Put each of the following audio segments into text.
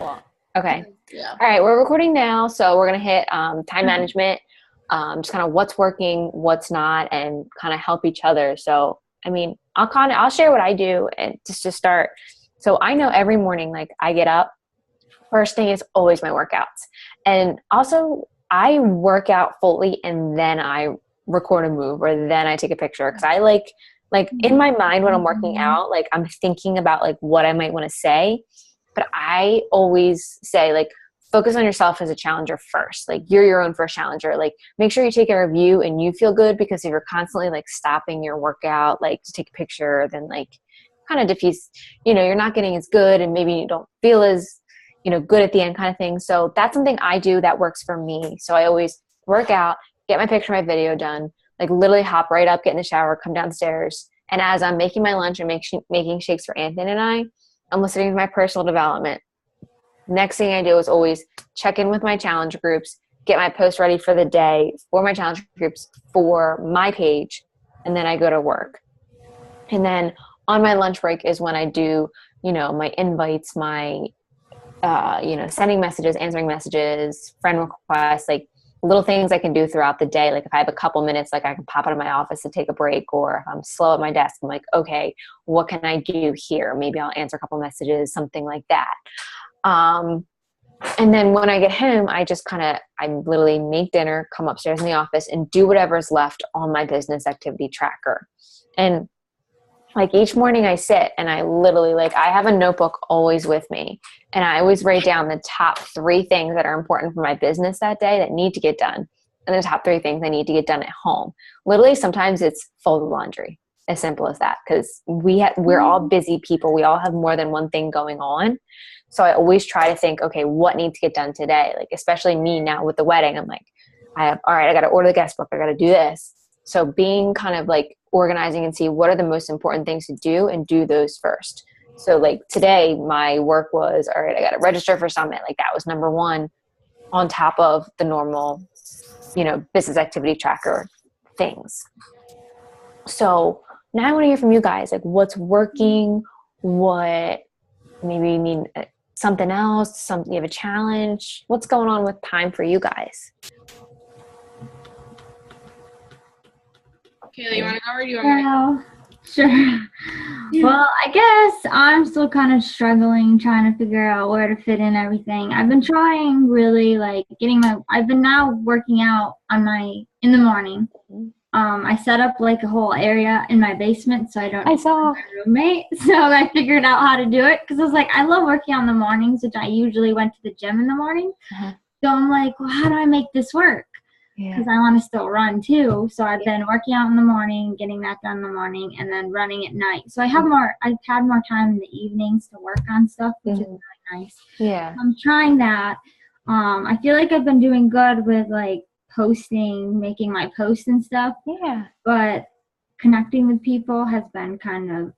Cool. Okay. Yeah. All right. We're recording now. So we're going to hit time management, just kind of what's working, what's not, and kind of help each other. So, I mean, I'll share what I do and just to start. So I know every morning, like I get up, first thing is always my workouts. And also I work out fully and then I record a move or then I take a picture. Cause I like in my mind when I'm working out, like I'm thinking about like what I might want to say. But I always say like, focus on yourself as a challenger first. Like you're your own first challenger. Like make sure you take care of you and you feel good, because if you're constantly like stopping your workout, like to take a picture, then like kind of defeats, you're not getting as good and maybe you don't feel as, good at the end kind of thing. So that's something I do that works for me. So I always work out, get my picture, my video done, like literally hop right up, get in the shower, come downstairs. And as I'm making my lunch and making shakes for Anthony and I'm listening to my personal development. Next thing I do is always check in with my challenge groups, get my post ready for the day for my challenge groups for my page, and then I go to work. And then on my lunch break is when I do, my invites, my, sending messages, answering messages, friend requests, like little things I can do throughout the day. Like if I have a couple minutes, like I can pop out of my office to take a break, or if I'm slow at my desk, I'm like, okay, what can I do here? Maybe I'll answer a couple messages, something like that. And then when I get home, I literally make dinner, come upstairs in the office and do whatever's left on my business activity tracker. And like each morning I sit and I literally I have a notebook always with me, and I always write down the top 3 things that are important for my business that day that need to get done. And the top 3 things I need to get done at home. Literally, sometimes it's folded laundry, as simple as that. Cause we're all busy people. We all have more than one thing going on. So I always try to think, okay, what needs to get done today? Like, especially me now with the wedding, I'm like, all right, I got to order the guest book. I got to do this. So being kind of like organizing and see what are the most important things to do and do those first. So like today, my work was, all right, I got to register for Summit. Like that was number 1 on top of the normal, business activity tracker things. So now I want to hear from you guys, like what's working, what maybe you need something else, you have a challenge. What's going on with time for you guys? Kayla, you want to go or do you want me to? Sure. Well, I guess I'm still kind of struggling, trying to figure out where to fit in everything. I've been trying really I've been now working out in the morning. I set up like a whole area in my basement so I don't need my roommate. So I figured out how to do it because I was like, I love working out in the mornings, which I usually went to the gym in the morning. Uh-huh. So I'm like, well, how do I make this work? Because I want to still run too. So I've been working out in the morning, getting that done in the morning, and then running at night. So I've had more time in the evenings to work on stuff, which is really nice. Yeah. I'm trying that. I feel like I've been doing good with posting, making my posts and stuff. Yeah. But connecting with people has been kind of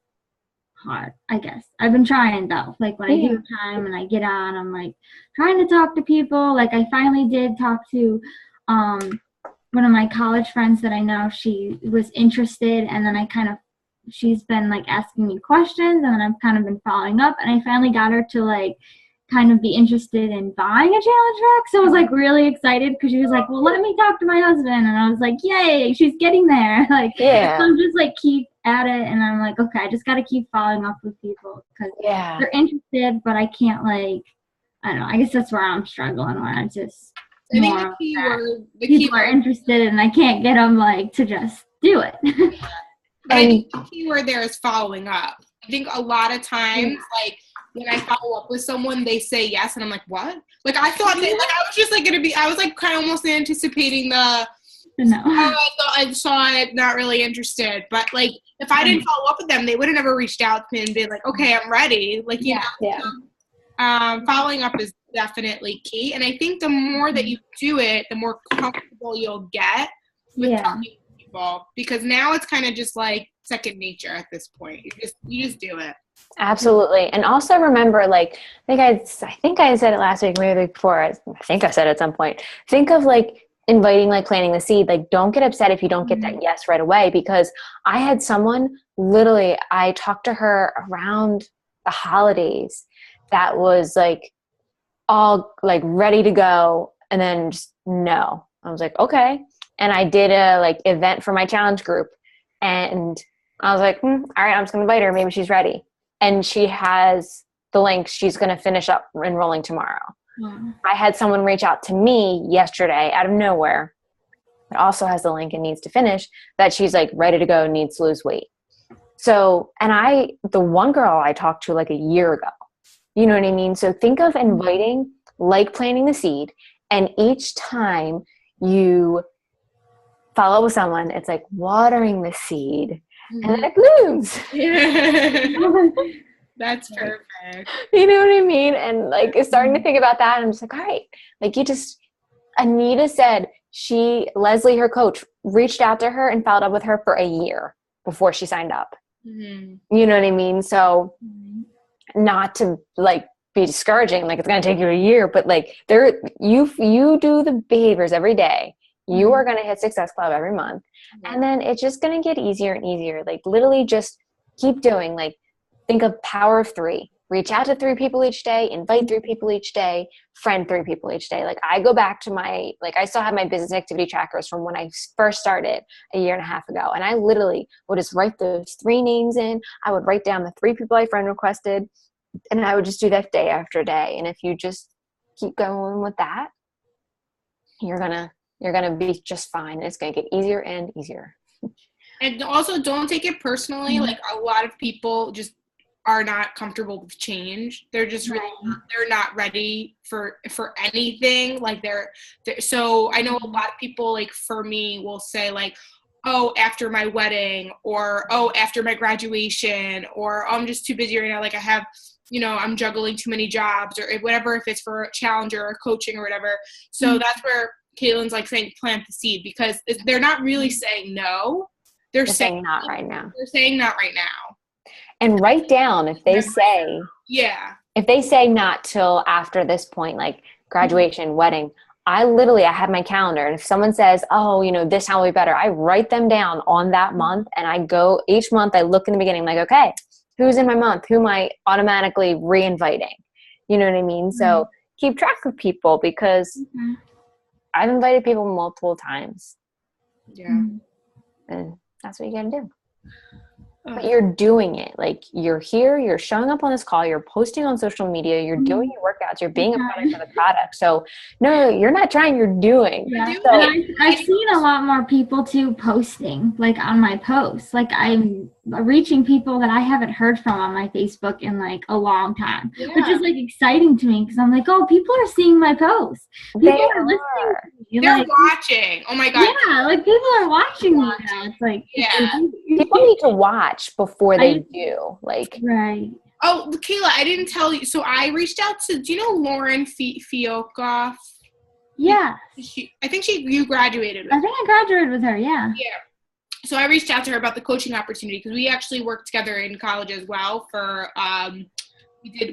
hard, I guess. I've been trying though. Like when I do time and I get on, I'm like trying to talk to people. Like I finally did talk to one of my college friends that I know. She was interested, and then she's been asking me questions, and then I've kind of been following up, and I finally got her to kind of be interested in buying a challenge rack. So I was really excited because she was like, well, let me talk to my husband. And I was like, yay, she's getting there. I'm just keep at it. And I'm like, okay, I just got to keep following up with people because they're interested, but I can't I don't know. I guess that's where I'm struggling, where I just, I think the key word, people are interested and I can't get them to just do it. But I think the key word there is following up. I think a lot of times, when I follow up with someone, they say yes, and I'm like, what? I thought that, I was just I was kind of almost anticipating the, no. I saw it, not really interested. But if I didn't follow up with them, they would have never reached out to me and been like, okay, I'm ready. Following up is definitely key. And I think the more that you do it, the more comfortable you'll get with talking to people, because now it's kind of just second nature at this point. You just do it. Absolutely. And also remember, I think I said it last week, maybe the week before. I think I said it at some point. Think of inviting, planting the seed. Don't get upset if you don't get that yes right away, because I had someone literally, I talked to her around the holidays that was all like ready to go. And then just no. I was like, okay. And I did a like event for my challenge group. And I was like, all right, I'm just going to invite her. Maybe she's ready. And she has the link. She's going to finish up enrolling tomorrow. I had someone reach out to me yesterday out of nowhere. It also has the link and needs to finish, that she's like ready to go, needs to lose weight. So, and the one girl I talked to like a year ago, you know what I mean? So think of inviting, like planting the seed, and each time you follow up with someone, it's like watering the seed, and then it blooms. That's perfect. You know what I mean? And like starting to think about that, I'm just like, all right, like Anita said, Leslie, her coach, reached out to her and followed up with her for a year before she signed up. You know what I mean? So not to like be discouraging, like it's going to take you a year, but like you do the behaviors every day. You are going to hit Success Club every month. And then it's just going to get easier and easier. Like literally just keep doing, like, think of power of 3. Reach out to 3 people each day, invite 3 people each day, friend 3 people each day. Like I go back to I still have my business activity trackers from when I first started a year and a half ago. And I literally would just write those 3 names in. I would write down the 3 people I friend requested, and I would just do that day after day. And if you just keep going with that, you're going to be just fine. It's going to get easier and easier. And also don't take it personally. Like a lot of people just are not comfortable with change. They're just really they're not ready for anything. Like they're so I know a lot of people, like for me, will say like, oh, after my wedding, or oh, after my graduation, or oh, I'm just too busy right now. Like I have, I'm juggling too many jobs, or whatever, if it's for a challenge or coaching or whatever. So that's where Caitlin's like saying plant the seed, because they're not really saying no. They're saying not right now. They're saying not right now. And write down if they say, if they say not till after this point, like graduation, wedding, I have my calendar. And if someone says, oh, this time will be better, I write them down on that month. And I go each month, I look in the beginning, like, okay, who's in my month? Who am I automatically re-inviting? You know what I mean? So keep track of people, because I've invited people multiple times. Yeah. And that's what you gotta do. But you're doing it. Like you're here, you're showing up on this call, you're posting on social media, you're doing your workouts, you're being a product of the product. So no, you're not trying, you're doing. Yeah. So, I've seen a lot more people too posting like on my posts. Like I'm reaching people that I haven't heard from on my Facebook in like a long time, which is like exciting to me, because I'm like, oh, people are seeing my posts. People are listening to me. They're watching. Oh my God. Yeah, like people are watching me now. It's like, people need to watch before they do. Like, right. Oh, Kayla, I didn't tell you. So I reached out to, do you know Lauren Fiockoff? Yeah. I think you graduated with her. I think I graduated with her, yeah. Yeah. So I reached out to her about the coaching opportunity, because we actually worked together in college as well for,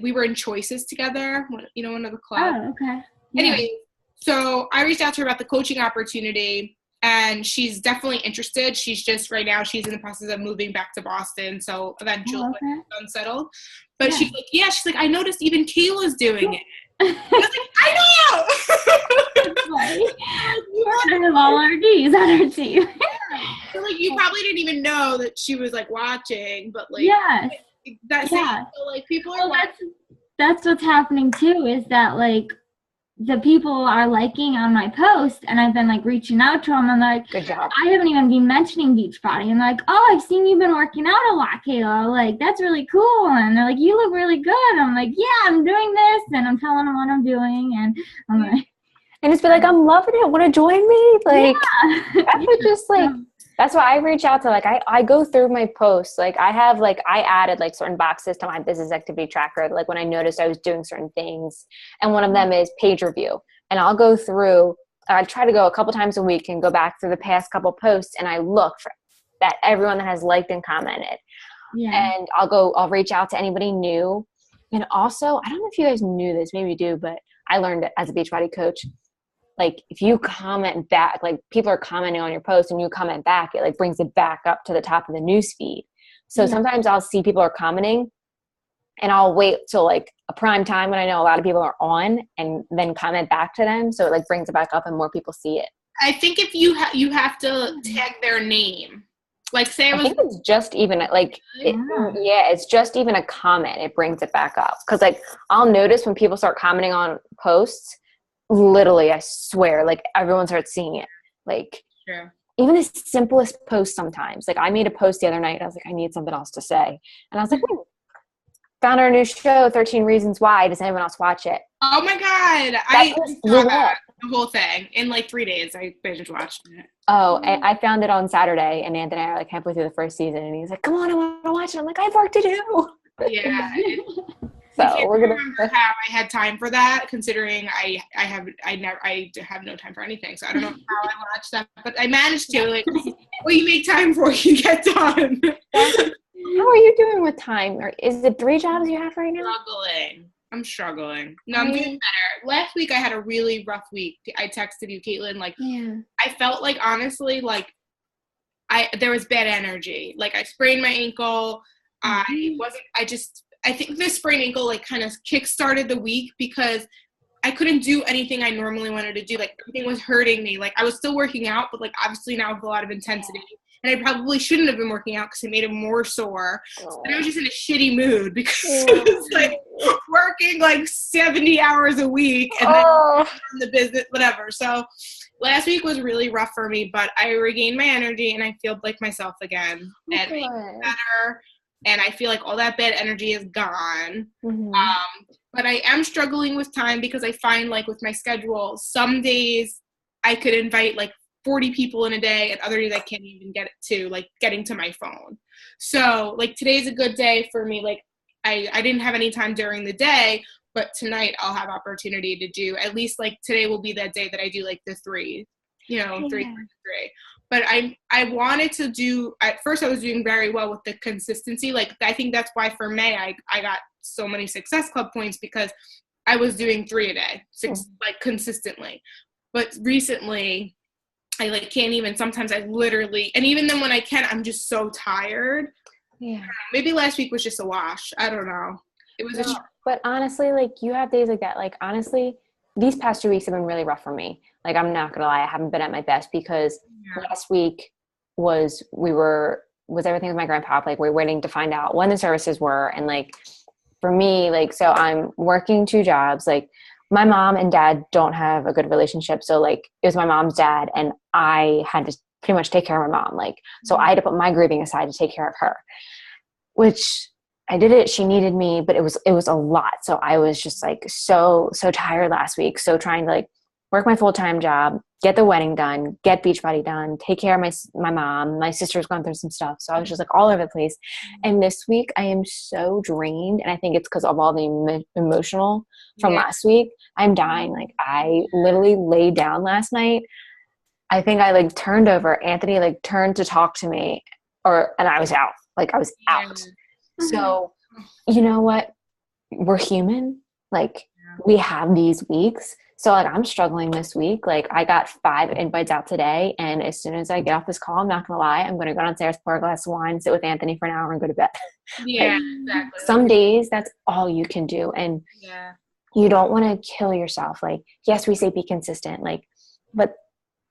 we were in Choices together, one of the clubs. Oh, okay. Yeah. Anyway, so I reached out to her about the coaching opportunity, and she's definitely interested. She's just, right now, she's in the process of moving back to Boston. So eventually when it's unsettled. But she's like, I noticed even Kayla's doing it. I was like, I know! You have all our D's on our team. So, like, you probably didn't even know that she was, like, watching, but, like, so, like, people are watching. That's what's happening, too, is that, like, the people are liking on my post, and I've been like reaching out to them, and like, good job. I haven't even been mentioning Beachbody, and like, oh, I've seen you've been working out a lot, Kayla. Like, that's really cool. And they're like, you look really good. I'm like, yeah, I'm doing this, and I'm telling them what I'm doing, and I'm like, and it's been like, I'm loving it. Want to join me? Like, that's what just like. That's why I reach out to, like, I go through my posts. Like I have, like, I added like certain boxes to my business activity tracker. Like when I noticed I was doing certain things, and one of them is page review. And I'll go through, I try to go a couple times a week and go back through the past couple posts, and I look for that everyone that has liked and commented. Yeah. And I'll reach out to anybody new. And also, I don't know if you guys knew this, maybe you do, but I learned it as a Beachbody coach. Like if you comment back, like people are commenting on your post and you comment back, it like brings it back up to the top of the news feed. So sometimes I'll see people are commenting and I'll wait till like a prime time when I know a lot of people are on, and then comment back to them. So it like brings it back up and more people see it. I think if you have to tag their name. Like say I think it's just even like, it's just even a comment. It brings it back up. Cause like I'll notice when people start commenting on posts, literally, I swear, like everyone starts seeing it. Like even the simplest post sometimes. Like I made a post the other night. I was like, I need something else to say. And I was like, found our new show, 13 Reasons Why. Does anyone else watch it? Oh my God. I saw that, the whole thing in like 3 days. I binge watched it. Oh, and I found it on Saturday, and Anthony and I are like halfway through the first season, and he's like, come on, I want to watch it. I'm like, I have work to do. Yeah. So I we're gonna remember how I had time for that, considering I have no time for anything. So I don't know how I watched that, but I managed to. Like, what you make time for, you get done. How are you doing with time? Or is it 3 jobs you have right now? I'm struggling. No, I'm doing better. Last week I had a really rough week. I texted you, Caitlin. Like, I felt like, honestly, like there was bad energy. Like I sprained my ankle. I think this sprained ankle like kind of kick-started the week because I couldn't do anything I normally wanted to do. Like everything was hurting me. Like I was still working out, but like obviously now with a lot of intensity. And I probably shouldn't have been working out because it made it more sore. And I was just in a shitty mood because it was like working like 70 hours a week and then the business, whatever. So last week was really rough for me, but I regained my energy and I feel like myself again. And I feel better. And I feel like all that bad energy is gone. But I am struggling with time because I find like with my schedule, some days I could invite like 40 people in a day, and other days I can't even get it to like getting to my phone. So like today's a good day for me. Like I didn't have any time during the day, but tonight I'll have opportunity to do, at least like today will be that day that I do like the 3, 3. But I wanted to do, at first I was doing very well with the consistency. Like I think that's why for May I got so many Success Club points because I was doing 3 a day, 6 like consistently. But recently I like can't even, sometimes I literally, and even then when I can, I'm just so tired. Maybe last week was just a wash. I don't know. It was but honestly, like you have days like that. Like honestly, these past 2 weeks have been really rough for me. Like I'm not gonna lie, I haven't been at my best because last week was everything with my grandpa. Like we were waiting to find out when the services were, and like for me, like so I'm working 2 jobs. Like my mom and dad don't have a good relationship. So like it was my mom's dad and I had to pretty much take care of my mom. Like, so I had to put my grieving aside to take care of her, which I did it. She needed me, but it was a lot. So I was just like, so tired last week. So trying to like work my full-time job, get the wedding done, get Beachbody done, take care of my mom. My sister's gone through some stuff. So I was just like all over the place. And this week I am so drained. And I think it's because of all the emotional from last week. I'm dying. Like I literally laid down last night. I think I like turned over. Anthony like turned to talk to me and I was out. Like I was out. So you know what? We're human. Like we have these weeks. So like I'm struggling this week. Like I got 5 invites out today, and as soon as I get off this call, I'm not gonna lie, I'm gonna go downstairs, pour a glass of wine, sit with Anthony for an hour, and go to bed. Yeah, exactly. Some days that's all you can do, and you don't want to kill yourself. Like yes, we say be consistent, like, but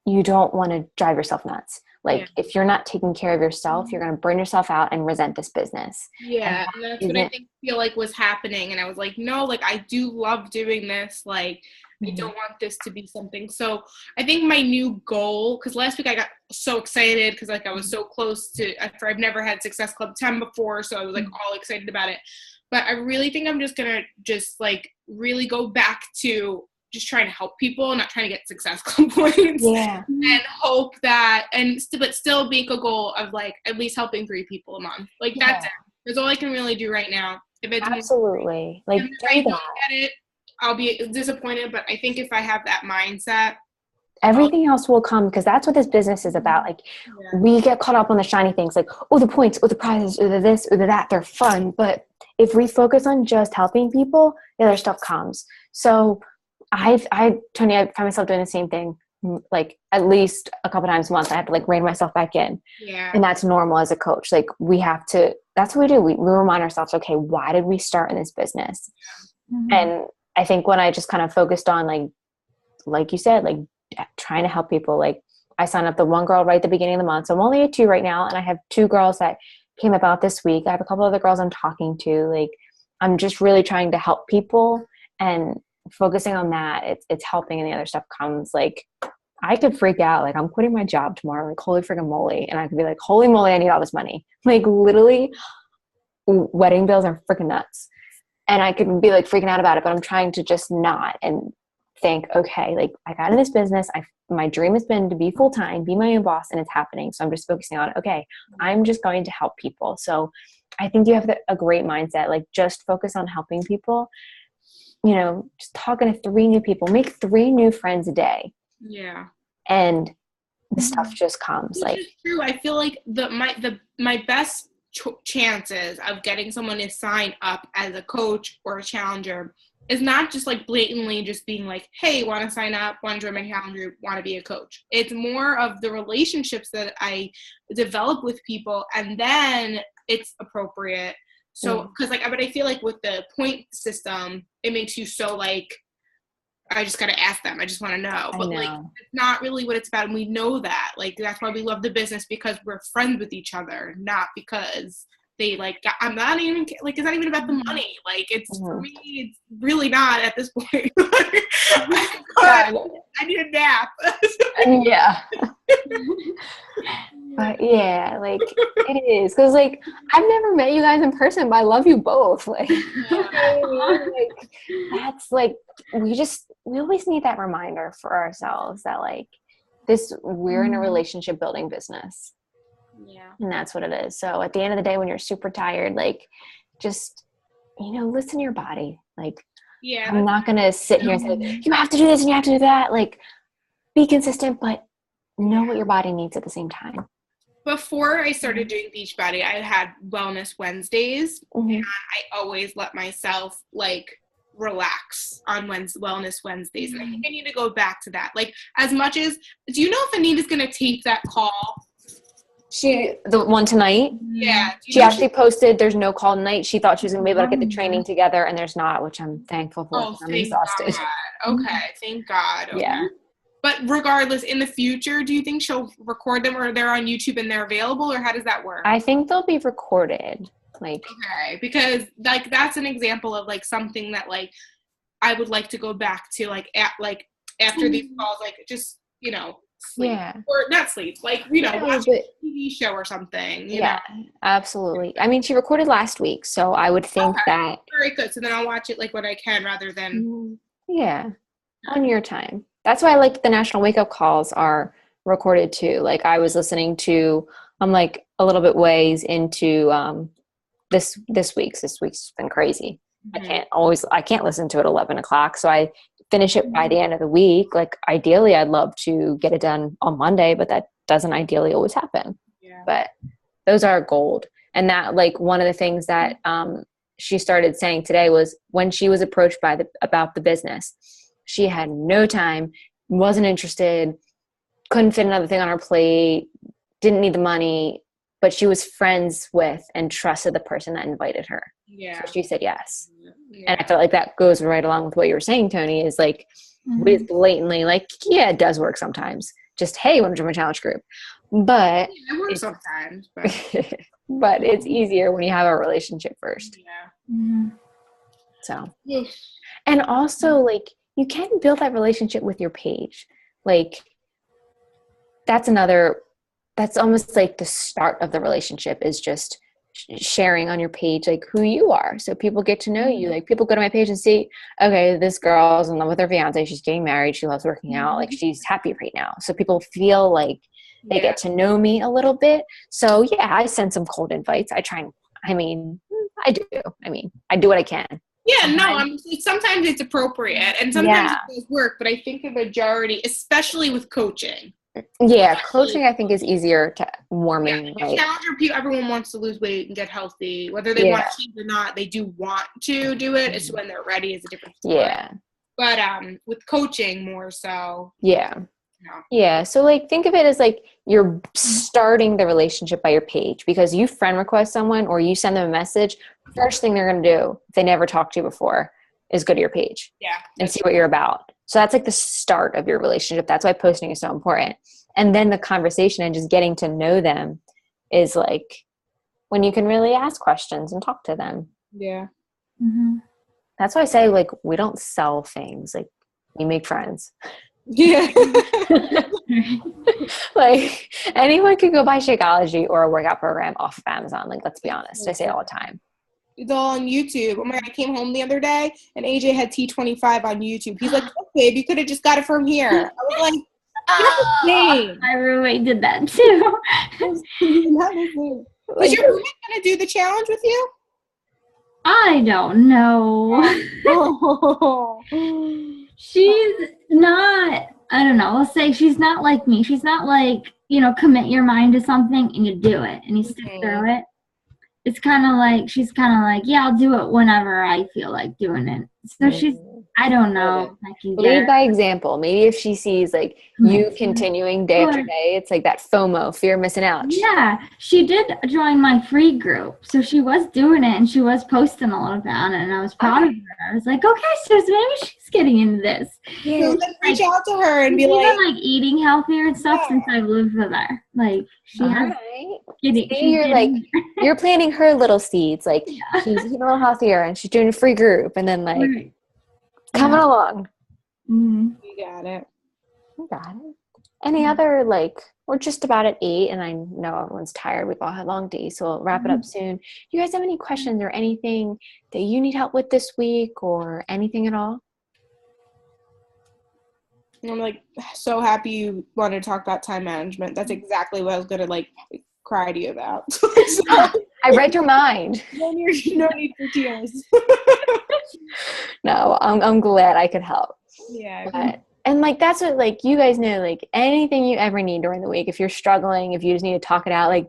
you don't want to drive yourself nuts. Like if you're not taking care of yourself, you're going to burn yourself out and resent this business. Yeah. And that's what I feel like was happening. And I was like, no, like I do love doing this. Like I don't want this to be something. So I think my new goal, because last week I got so excited because like I was so close to, I've never had Success Club 10 before. So I was like all excited about it. But I really think I'm just going to just like really go back to just trying to help people, not trying to get Success Club points. And hope that, but still make a goal of like at least helping 3 people a month. Like that's it. That's all I can really do right now. If it's absolutely like if I don't get it, I'll be disappointed. But I think if I have that mindset, everything else will come, because that's what this business is about. Like we get caught up on the shiny things, like the points, the prizes, or the this, or the that. They're fun, but if we focus on just helping people, the other stuff comes. So Tony, I find myself doing the same thing, like at least a couple times a month. I have to like rein myself back in. And that's normal as a coach. Like we have to that's what we do. We remind ourselves, okay, why did we start in this business? Mm-hmm. And I think when I just kind of focused on like you said, like trying to help people, like I signed up the one girl right at the beginning of the month. So I'm only at 2 right now. And I have 2 girls that came about this week. I have a couple other girls I'm talking to. Like, I'm just really trying to help people and focusing on that. It's helping, and the other stuff comes. Like, I could freak out. Like, I'm quitting my job tomorrow. Like, holy freaking moly. And I could be like, holy moly, I need all this money. Like, literally, wedding bills are freaking nuts. And I could be like freaking out about it, but I'm trying to just not and think, okay, like I got in this business. My dream has been to be full-time, be my own boss, and it's happening. So I'm just focusing on, okay, I'm just going to help people. So I think you have a great mindset, like just focus on helping people, you know, just talking to 3 new people, make 3 new friends a day. Yeah. And the stuff just comes. Which like is true. I feel like my best chances of getting someone to sign up as a coach or a challenger is not just like blatantly just being like, hey, want to sign up, want to join my challenger, want to be a coach. It's more of the relationships that I develop with people, and then it's appropriate. So, because but I feel like with the point system, it makes you so like, I just got to ask them. I just want to know. But like, it's not really what it's about. And we know that. Like, that's why we love the business, because we're friends with each other, not because they like, I'm not even, like, it's not even about the money. Like, it's, for me, it's really not at this point. I need a nap. Yeah. But yeah, like it is. Cause like, I've never met you guys in person, but I love you both. Like, you know what I mean? Like, that's like, we always need that reminder for ourselves that like we're in a relationship building business. Yeah. And that's what it is. So at the end of the day, when you're super tired, like just, you know, listen to your body. Like, yeah, I'm not going to sit here and say, you have to do this and you have to do that. Like, be consistent, but know what your body needs at the same time. Before I started doing Beachbody, I had Wellness Wednesdays, and I always let myself like relax on Wellness Wednesdays. And I think I need to go back to that. Like, as much as, do you know if Anita's going to tape that call? The one tonight? Yeah. She actually posted there's no call tonight. She thought she was going to be able to get the training together, and there's not, which I'm thankful for. Oh, I'm exhausted. God. Okay, thank God. Okay. Yeah. But regardless, in the future, do you think she'll record them, or they're on YouTube and they're available, or how does that work? I think they'll be recorded. Like, okay, because like that's an example of like something that like I would like to go back to, like after these calls, like just, you know, sleep. Yeah. Or not sleep, like, you know, watch a TV show or something. You know? Absolutely. I mean, she recorded last week, so I would think that. Very good. So then I'll watch it like when I can, rather than. Yeah. On your time. That's why like the National Wake Up Calls are recorded too. Like, I was listening to, I'm like a little bit ways into this week's. This week's been crazy. I can't listen to it at 11 o'clock. So I finish it by the end of the week. Like, ideally I'd love to get it done on Monday, but that doesn't ideally always happen. Yeah. But those are gold. And that, like, one of the things that she started saying today was when she was approached about the business, she had no time, wasn't interested, couldn't fit another thing on her plate, didn't need the money, but she was friends with and trusted the person that invited her. Yeah. So she said yes. Yeah. And I felt like that goes right along with what you were saying, Tony, is like, we just blatantly, like, yeah, it does work sometimes. Just, hey, you want to join my challenge group? But it works sometimes. But. But it's easier when you have a relationship first. Yeah. So, and also, like, you can build that relationship with your page. Like, that's almost like the start of the relationship, is just sharing on your page, like, who you are. So people get to know you. Like, people go to my page and see, okay, this girl's in love with her fiance. She's getting married. She loves working out. Like, she's happy right now. So people feel like they get to know me a little bit. So yeah, I send some cold invites. I do what I can. Yeah, sometimes it's appropriate, and sometimes it does work, but I think the majority, especially with coaching. Yeah, coaching I think is easier to warming. Yeah, challenger people, everyone wants to lose weight and get healthy. Whether they want to or not, they do want to do it. It's when they're ready is a different story. Yeah. But with coaching more so. Yeah. No. Yeah. So like think of it as like you're starting the relationship by your page, because you friend request someone or you send them a message, first thing they're going to do if they never talked to you before is go to your page and see what you're about. So that's like the start of your relationship. That's why posting is so important. And then the conversation and just getting to know them is like when you can really ask questions and talk to them. Yeah. Mm-hmm. That's why I say like we don't sell things, like we make friends. Yeah. Like anyone could go buy Shakeology or a workout program off of Amazon. Like, let's be honest. I say it all the time. It's all on YouTube. Oh my God, I came home the other day and AJ had T25 on YouTube. He's like, "Oh, babe, you could have just got it from here." I was like, my roommate did that too. is your roommate gonna do the challenge with you? I don't know. She's not, I don't know, let's say she's not like me. She's not like, commit your mind to something and you do it and you stick through it. It's kind of like, she's kind of like, yeah, I'll do it whenever I feel like doing it. So she's, I don't know. I can lead by example. Maybe if she sees like you continuing day after day, it's like that FOMO, fear of missing out. Yeah, she did join my free group, so she was doing it and she was posting a lot about it, and I was proud of her. I was like, okay, so maybe she's getting into this. Yeah, so let's reach out to her and be like eating healthier and stuff since I've lived with her. Like she has. You're planting her little seeds. Like she's eating a little healthier and she's doing a free group, and then like coming along. Mm-hmm. You got it. You got it. Any other we're just about at 8, and I know everyone's tired. We've all had long days, so we'll wrap it up soon. Do you guys have any questions or anything that you need help with this week or anything at all? I'm like so happy you wanted to talk about time management. That's exactly what I was gonna cry to you about. I read your mind. No need for tears. No, I'm glad I could help. Yeah. And that's what you guys know, anything you ever need during the week, if you're struggling, if you just need to talk it out,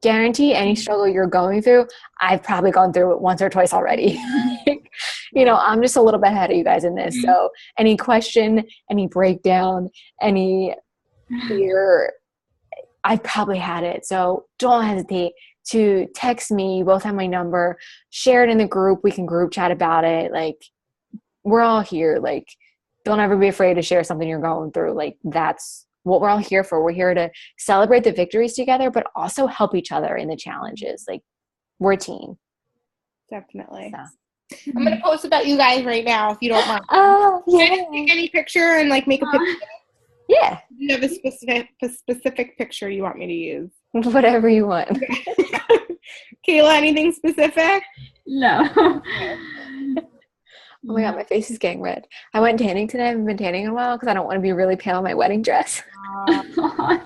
guarantee any struggle you're going through, I've probably gone through it once or twice already. I'm just a little bit ahead of you guys in this. So any question, any breakdown, any fear, I've probably had it. So don't hesitate to text me. You both have my number. Share it in the group. We can group chat about it. We're all here. Don't ever be afraid to share something you're going through. That's what we're all here for. We're here to celebrate the victories together, but also help each other in the challenges. We're a team. Definitely. So. I'm going to post about you guys right now, if you don't mind. Oh, yeah. Can I take any picture and make a picture? Yeah. Do you have a specific picture you want me to use? Whatever you want. Kayla, anything specific? No. Oh my God, my face is getting red. I went tanning today. I haven't been tanning in a while because I don't want to be really pale in my wedding dress. Yeah.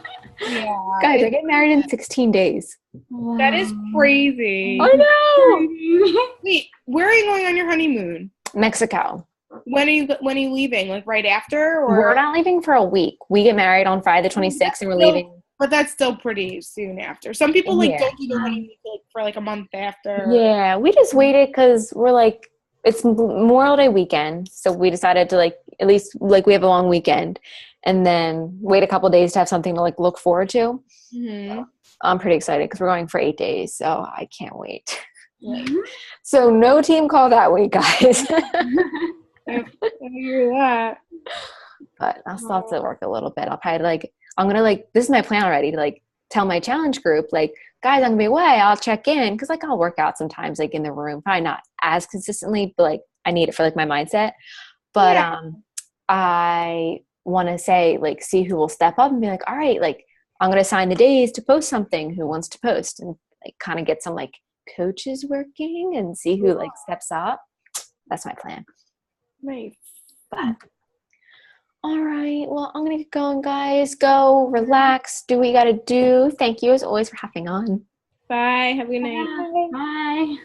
Guys, I get married in 16 days. Wow. That is crazy. I know. Wait, where are you going on your honeymoon? Mexico. When are you leaving? Right after? Or? We're not leaving for a week. We get married on Friday the 26th and we're leaving. But that's still pretty soon after. Some people don't do their honeymoon for a month after. Yeah, we just waited because we're it's Memorial Day weekend, so we decided to at least we have a long weekend, and then wait a couple of days to have something to look forward to. Mm-hmm. I'm pretty excited because we're going for 8 days, so I can't wait. So no team call that week, guys. I hear that. But I'll still have to work a little bit. I'll probably I'm gonna this is my plan already to tell my challenge group guys, I'm gonna be away. I'll check in because I'll work out sometimes in the room, probably not as consistently, but I need it for my mindset. But I want to say see who will step up and be all right, I'm gonna assign the days to post something. Who wants to post and kind of get some coaches working and see who steps up. That's my plan. Nice. But all right. Well, I'm going to get going, guys. Go relax. Do what you got to do. Thank you, as always, for having on. Bye. Have a good night. Bye.